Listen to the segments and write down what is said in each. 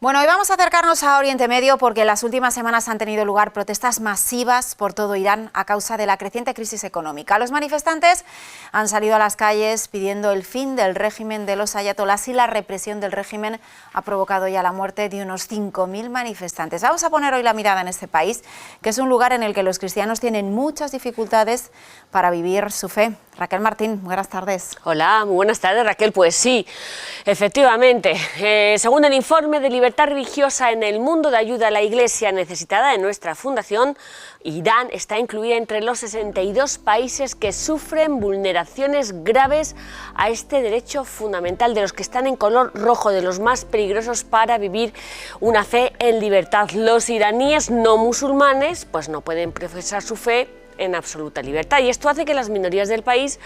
Bueno, hoy vamos a acercarnos a Oriente Medio porque en las últimas semanas han tenido lugar protestas masivas por todo Irán a causa de la creciente crisis económica. Los manifestantes han salido a las calles pidiendo el fin del régimen de los ayatolás y la represión del régimen ha provocado ya la muerte de unos 5.000 manifestantes. Vamos a poner hoy la mirada en este país, que es un lugar en el que los cristianos tienen muchas dificultades para vivir su fe. Raquel Martín, buenas tardes. Hola, muy buenas tardes, Raquel. Pues sí, efectivamente, según el informe de libertad religiosa en el mundo de ayuda a la Iglesia necesitada de nuestra fundación, Irán está incluida entre los 62 países que sufren vulneraciones graves a este derecho fundamental, de los que están en color rojo, de los más peligrosos para vivir una fe en libertad. Los iraníes no musulmanes pues no pueden profesar su fe en absoluta libertad, y esto hace que las minorías del país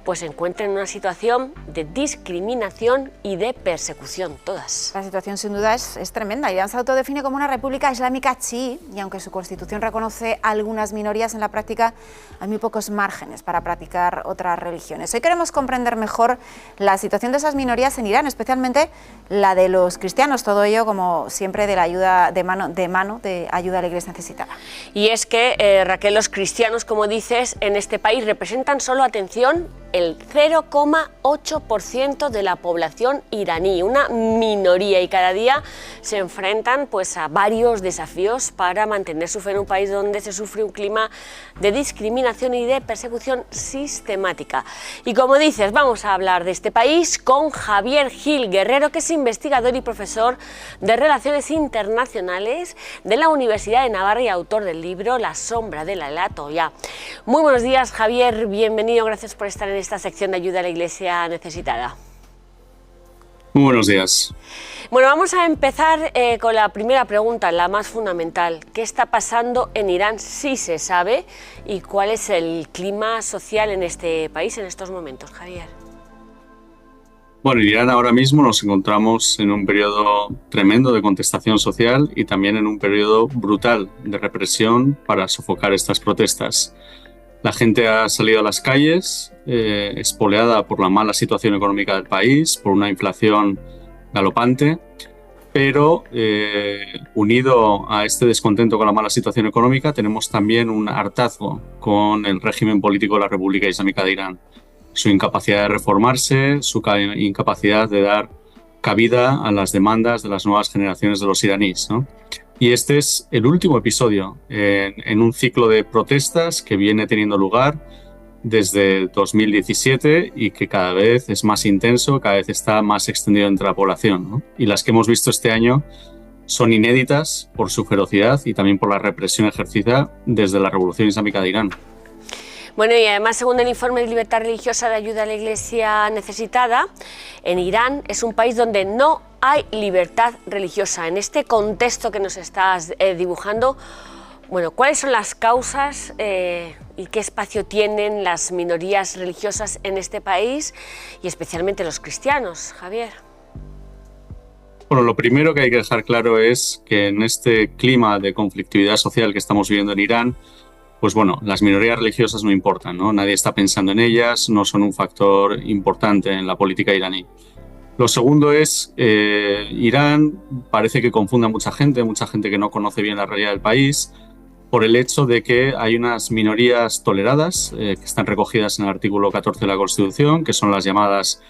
pues se encuentren en una situación de discriminación y de persecución, todas. La situación sin duda es tremenda. Irán se autodefine como una república islámica chií y aunque su constitución reconoce algunas minorías, en la práctica hay muy pocos márgenes para practicar otras religiones. Hoy queremos comprender mejor la situación de esas minorías en Irán, especialmente la de los cristianos, todo ello como siempre de la ayuda de mano de ayuda a la Iglesia necesitada. Y es que, Raquel, los cristianos, como dices, en este país representan solo, atención, el 0,8% de la población iraní, una minoría, y cada día se enfrentan pues a varios desafíos para mantener su fe en un país donde se sufre un clima de discriminación y de persecución sistemática. Y como dices, vamos a hablar de este país con Javier Gil Guerrero, que es investigador y profesor de Relaciones Internacionales de la Universidad de Navarra y autor del libro La sombra de la Ayatolá. Muy buenos días, Javier, bienvenido, gracias por estar en esta sección de ayuda a la Iglesia necesitada. Muy buenos días. Bueno, vamos a empezar con la primera pregunta, la más fundamental. ¿Qué está pasando en Irán? Sí se sabe. ¿Y cuál es el clima social en este país en estos momentos, Javier? Bueno, en Irán ahora mismo nos encontramos en un periodo tremendo de contestación social y también en un periodo brutal de represión para sofocar estas protestas. La gente ha salido a las calles, espoleada por la mala situación económica del país, por una inflación galopante, pero unido a este descontento con la mala situación económica, tenemos también un hartazgo con el régimen político de la República Islámica de Irán. Su incapacidad de reformarse, su incapacidad de dar cabida a las demandas de las nuevas generaciones de los iraníes, ¿no? Y este es el último episodio en un ciclo de protestas que viene teniendo lugar desde 2017 y que cada vez es más intenso, cada vez está más extendido entre la población, ¿no? Y las que hemos visto este año son inéditas por su ferocidad y también por la represión ejercida desde la Revolución Islámica de Irán. Bueno, y además, según el informe de libertad religiosa de ayuda a la Iglesia necesitada, en Irán es un país donde no hay libertad religiosa. En este contexto que nos estás dibujando, bueno, ¿cuáles son las causas y qué espacio tienen las minorías religiosas en este país y especialmente los cristianos, Javier? Bueno, lo primero que hay que dejar claro es que en este clima de conflictividad social que estamos viviendo en Irán, pues bueno, las minorías religiosas no importan, ¿no? Nadie está pensando en ellas, no son un factor importante en la política iraní. Lo segundo es, Irán parece que confunde a mucha gente que no conoce bien la realidad del país, por el hecho de que hay unas minorías toleradas que están recogidas en el artículo 14 de la Constitución, que son las llamadas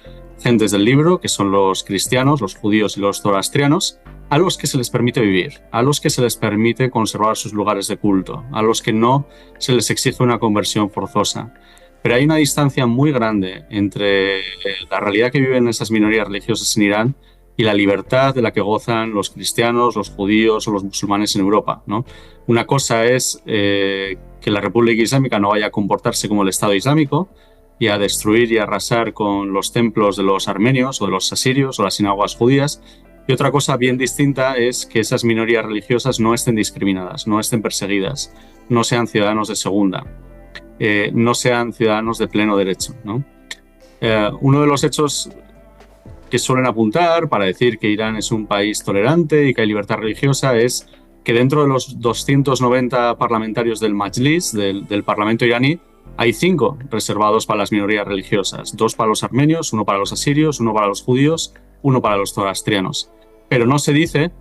gentes del libro, que son los cristianos, los judíos y los zoroastrianos, a los que se les permite vivir, a los que se les permite conservar sus lugares de culto, a los que no se les exige una conversión forzosa. Pero hay una distancia muy grande entre la realidad que viven esas minorías religiosas en Irán y la libertad de la que gozan los cristianos, los judíos o los musulmanes en Europa, ¿no? Una cosa es que la República Islámica no vaya a comportarse como el Estado Islámico y a destruir y arrasar con los templos de los armenios o de los asirios o las sinagogas judías. Y otra cosa bien distinta es que esas minorías religiosas no estén discriminadas, no estén perseguidas, no sean ciudadanos de segunda, no sean ciudadanos de pleno derecho, ¿no? Uno de los hechos que suelen apuntar para decir que Irán es un país tolerante y que hay libertad religiosa es que dentro de los 290 parlamentarios del Majlis, del Parlamento iraní, hay 5 reservados para las minorías religiosas, 2 para los armenios, 1 para los asirios, 1 para los judíos, 1 para los zoroastrianos. Pero no se dice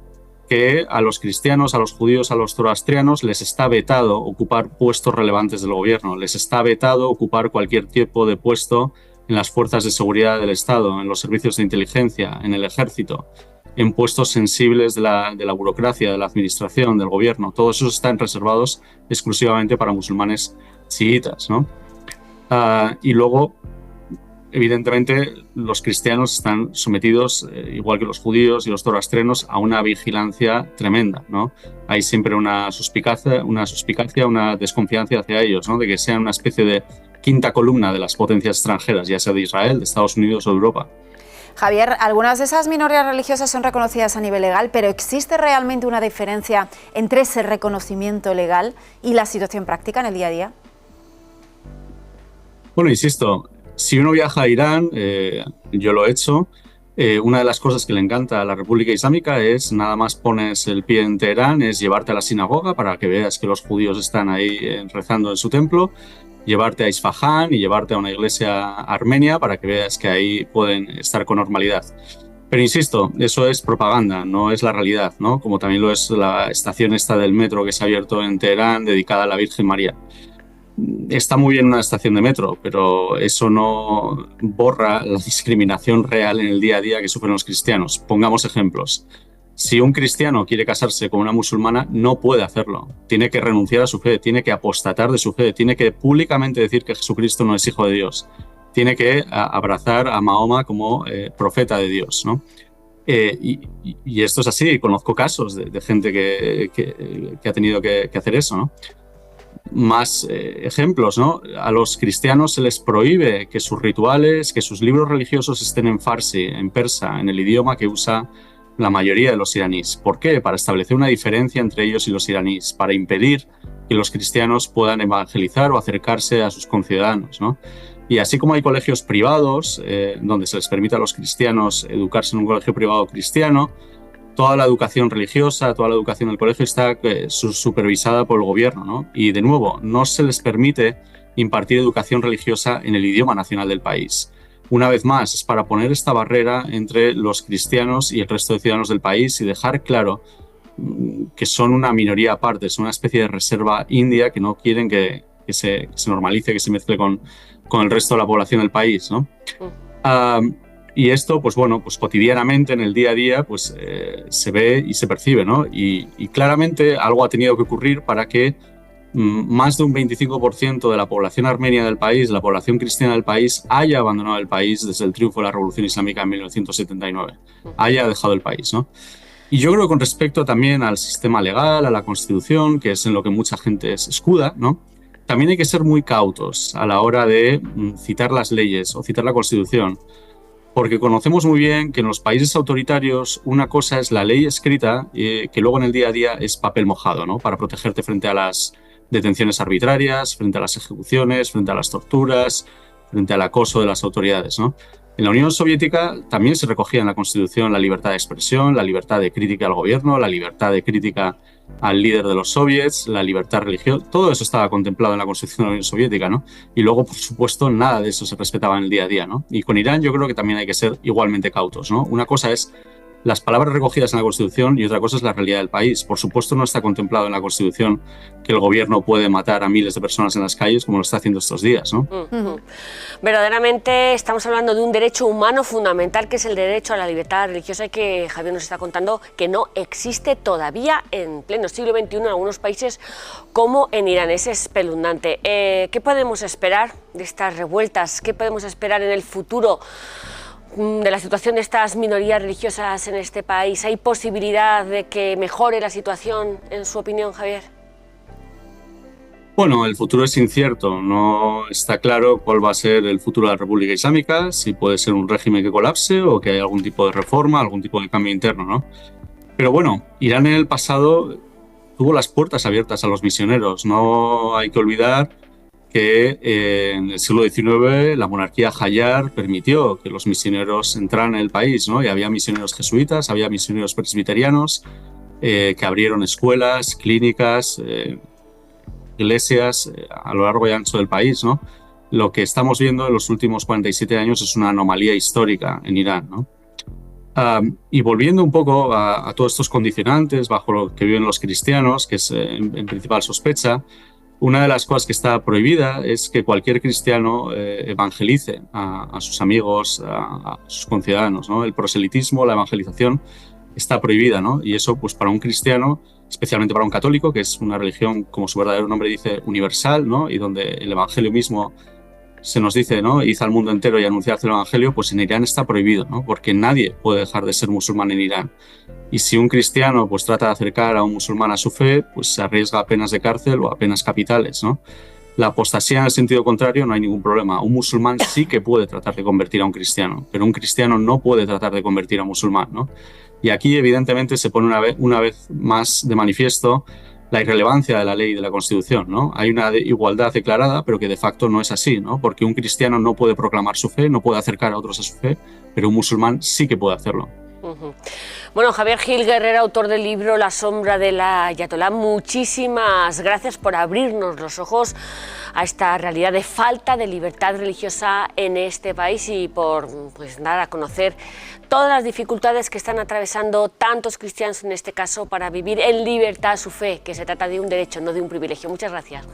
que a los cristianos, a los judíos, a los zoroastrianos les está vetado ocupar puestos relevantes del gobierno, les está vetado ocupar cualquier tipo de puesto en las fuerzas de seguridad del Estado, en los servicios de inteligencia, en el ejército, en puestos sensibles de la burocracia, de la administración, del gobierno. Todos esos están reservados exclusivamente para musulmanes chiitas, ¿no? Y luego, evidentemente, los cristianos están sometidos, igual que los judíos y los zoroastrianos, a una vigilancia tremenda, ¿no? Hay siempre una suspicacia, una desconfianza hacia ellos, ¿no? De que sean una especie de quinta columna de las potencias extranjeras, ya sea de Israel, de Estados Unidos o de Europa. Javier, algunas de esas minorías religiosas son reconocidas a nivel legal, pero ¿existe realmente una diferencia entre ese reconocimiento legal y la situación práctica en el día a día? Bueno, insisto, si uno viaja a Irán, yo lo he hecho, una de las cosas que le encanta a la República Islámica es, nada más pones el pie en Teherán, es llevarte a la sinagoga para que veas que los judíos están ahí rezando en su templo, llevarte a Isfahán y llevarte a una iglesia armenia para que veas que ahí pueden estar con normalidad. Pero insisto, eso es propaganda, no es la realidad, ¿no? Como también lo es la estación esta del metro que se ha abierto en Teherán dedicada a la Virgen María. Está muy bien una estación de metro, pero eso no borra la discriminación real en el día a día que sufren los cristianos. Pongamos ejemplos. Si un cristiano quiere casarse con una musulmana, no puede hacerlo. Tiene que renunciar a su fe, tiene que apostatar de su fe, tiene que públicamente decir que Jesucristo no es hijo de Dios. Tiene que abrazar a Mahoma como profeta de Dios, ¿no? Y esto es así, conozco casos de gente que ha tenido que hacer eso, ¿no? Más ejemplos, ¿no? A los cristianos se les prohíbe que sus rituales, que sus libros religiosos estén en farsi, en persa, en el idioma que usa la mayoría de los iraníes. ¿Por qué? Para establecer una diferencia entre ellos y los iraníes, para impedir que los cristianos puedan evangelizar o acercarse a sus conciudadanos, ¿no? Y así como hay colegios privados donde se les permite a los cristianos educarse en un colegio privado cristiano, toda la educación religiosa, toda la educación del colegio está supervisada por el gobierno, ¿no? Y de nuevo, no se les permite impartir educación religiosa en el idioma nacional del país. Una vez más, es para poner esta barrera entre los cristianos y el resto de ciudadanos del país y dejar claro que son una minoría aparte, son una especie de reserva india que no quieren que se normalice, que se mezcle con el resto de la población del país, ¿no? Y esto, pues bueno, pues cotidianamente en el día a día pues se ve y se percibe, ¿no? Y claramente algo ha tenido que ocurrir para que más de un 25% de la población armenia del país, la población cristiana del país, haya abandonado el país desde el triunfo de la Revolución Islámica en 1979, haya dejado el país, ¿no? Y yo creo que con respecto también al sistema legal, a la Constitución, que es en lo que mucha gente se escuda, ¿no? También hay que ser muy cautos a la hora de citar las leyes o citar la Constitución, porque conocemos muy bien que en los países autoritarios una cosa es la ley escrita, que luego en el día a día es papel mojado, ¿no? Para protegerte frente a las detenciones arbitrarias, frente a las ejecuciones, frente a las torturas, frente al acoso de las autoridades, ¿no? En la Unión Soviética también se recogía en la Constitución la libertad de expresión, la libertad de crítica al gobierno, la libertad de crítica al líder de los soviets, la libertad religiosa. Todo eso estaba contemplado en la Constitución de la Unión Soviética, ¿no? Y luego, por supuesto, nada de eso se respetaba en el día a día, ¿no? Y con Irán yo creo que también hay que ser igualmente cautos, ¿no? Una cosa es las palabras recogidas en la Constitución y otra cosa es la realidad del país. Por supuesto, no está contemplado en la Constitución que el gobierno puede matar a miles de personas en las calles como lo está haciendo estos días, ¿no? Verdaderamente estamos hablando de un derecho humano fundamental que es el derecho a la libertad religiosa y que Javier nos está contando que no existe todavía en pleno siglo XXI en algunos países como en Irán. Es espeluznante. ¿Qué podemos esperar de estas revueltas? ¿Qué podemos esperar en el futuro de la situación de estas minorías religiosas en este país? ¿Hay posibilidad de que mejore la situación, en su opinión, Javier? Bueno, el futuro es incierto. No está claro cuál va a ser el futuro de la República Islámica, si puede ser un régimen que colapse o que haya algún tipo de reforma, algún tipo de cambio interno, ¿no? Pero bueno, Irán en el pasado tuvo las puertas abiertas a los misioneros. No hay que olvidar que en el siglo XIX la monarquía Hayar permitió que los misioneros entraran en el país, ¿no? Y había misioneros jesuitas, había misioneros presbiterianos que abrieron escuelas, clínicas, iglesias a lo largo y ancho del país, ¿no? Lo que estamos viendo en los últimos 47 años es una anomalía histórica en Irán, ¿no? Y volviendo un poco a todos estos condicionantes bajo lo que viven los cristianos, que es en principal sospecha, una de las cosas que está prohibida es que cualquier cristiano evangelice a sus amigos, a sus conciudadanos, ¿no? El proselitismo, la evangelización está prohibida, ¿no? Y eso, pues para un cristiano, especialmente para un católico, que es una religión, como su verdadero nombre dice, universal, ¿no? Y donde el evangelio mismo se nos dice, ¿no? Id al mundo entero y anunciad el evangelio, pues en Irán está prohibido, ¿no? Porque nadie puede dejar de ser musulmán en Irán. Y si un cristiano pues trata de acercar a un musulmán a su fe, pues se arriesga a penas de cárcel o a penas capitales, ¿no? La apostasía en el sentido contrario no hay ningún problema. Un musulmán sí que puede tratar de convertir a un cristiano, pero un cristiano no puede tratar de convertir a un musulmán, ¿no? Y aquí evidentemente se pone una vez más de manifiesto la irrelevancia de la ley y de la Constitución, ¿no? Hay una igualdad declarada, pero que de facto no es así, ¿no? Porque un cristiano no puede proclamar su fe, no puede acercar a otros a su fe, pero un musulmán sí que puede hacerlo. Bueno, Javier Gil Guerrero, autor del libro La sombra de la Ayatolá, muchísimas gracias por abrirnos los ojos a esta realidad de falta de libertad religiosa en este país y por dar a conocer todas las dificultades que están atravesando tantos cristianos en este caso para vivir en libertad su fe, que se trata de un derecho, no de un privilegio. Muchas gracias.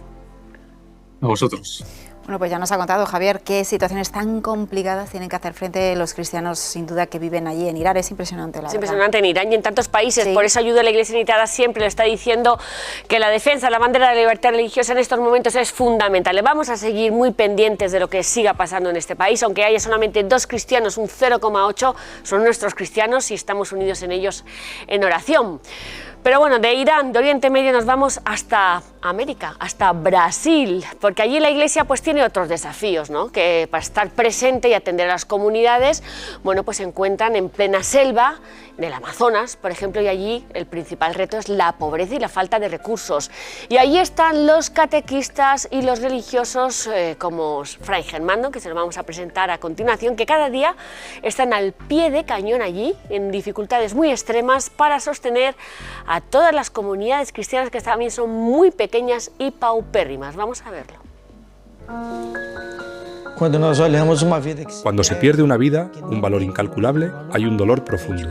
A vosotros. Bueno, pues ya nos ha contado, Javier, qué situaciones tan complicadas tienen que hacer frente los cristianos, sin duda, que viven allí en Irán. Es impresionante, la verdad. Es impresionante en Irán y en tantos países. Sí. Por eso Ayuda a la Iglesia Necesitada siempre le está diciendo que la defensa de la bandera de la libertad religiosa en estos momentos es fundamental. Le vamos a seguir muy pendientes de lo que siga pasando en este país, aunque haya solamente 2 cristianos, un 0,8 son nuestros cristianos y estamos unidos en ellos en oración. Pero bueno, de Irán, de Oriente Medio, nos vamos hasta América, hasta Brasil, porque allí la Iglesia pues tiene otros desafíos, ¿no? Que para estar presente y atender a las comunidades, bueno, pues se encuentran en plena selva, en el Amazonas, por ejemplo, y allí el principal reto es la pobreza y la falta de recursos. Y allí están los catequistas y los religiosos como Fray Germano, que se lo vamos a presentar a continuación, que cada día están al pie de cañón allí, en dificultades muy extremas, para sostener a todas las comunidades cristianas que también son muy pequeñas y paupérrimas. Vamos a verlo. Cuando se pierde una vida, un valor incalculable, hay un dolor profundo.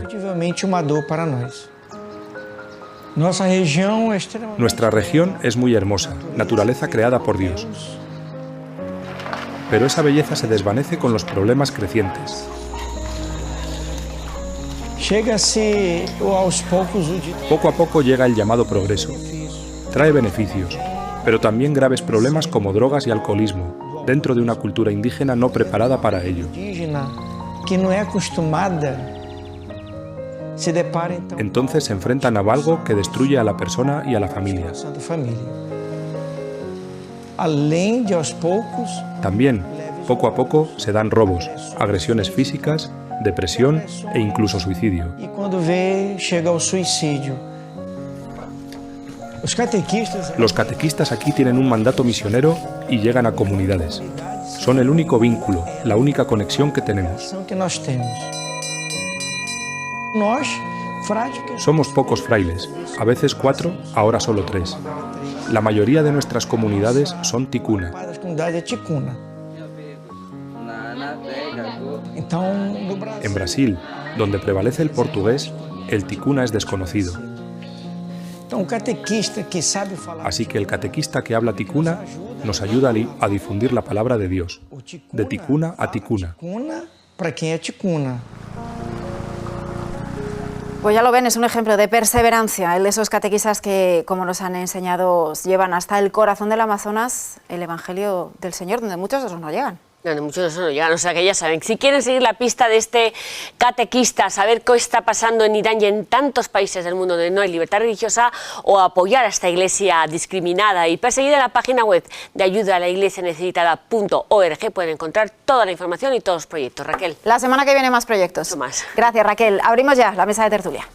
Nuestra región es muy hermosa, naturaleza creada por Dios. Pero esa belleza se desvanece con los problemas crecientes. Poco a poco llega el llamado progreso. Trae beneficios, pero también graves problemas como drogas y alcoholismo, dentro de una cultura indígena no preparada para ello. Entonces se enfrentan a algo que destruye a la persona y a la familia. También, poco a poco, se dan robos, agresiones físicas, depresión e incluso suicidio. Los catequistas aquí tienen un mandato misionero y llegan a comunidades. Son el único vínculo, la única conexión que tenemos. Somos pocos frailes, a veces 4, ahora solo 3. La mayoría de nuestras comunidades son ticuna. En Brasil, donde prevalece el portugués, el ticuna es desconocido. Así que el catequista que habla ticuna nos ayuda a difundir la palabra de Dios, de ticuna a ticuna. Pues ya lo ven, es un ejemplo de perseverancia, el de esos catequistas que, como nos han enseñado, llevan hasta el corazón del Amazonas el Evangelio del Señor, donde muchos de esos no llegan. No, muchos de esos no llegan, o sea que ya saben, si quieren seguir la pista de este catequista, saber qué está pasando en Irán y en tantos países del mundo donde no hay libertad religiosa, o apoyar a esta iglesia discriminada y perseguida, en la página web de ayudaalaiglesianecesitada.org pueden encontrar toda la información y todos los proyectos. Raquel. La semana que viene más proyectos. Más. Gracias, Raquel. Abrimos ya la mesa de tertulia.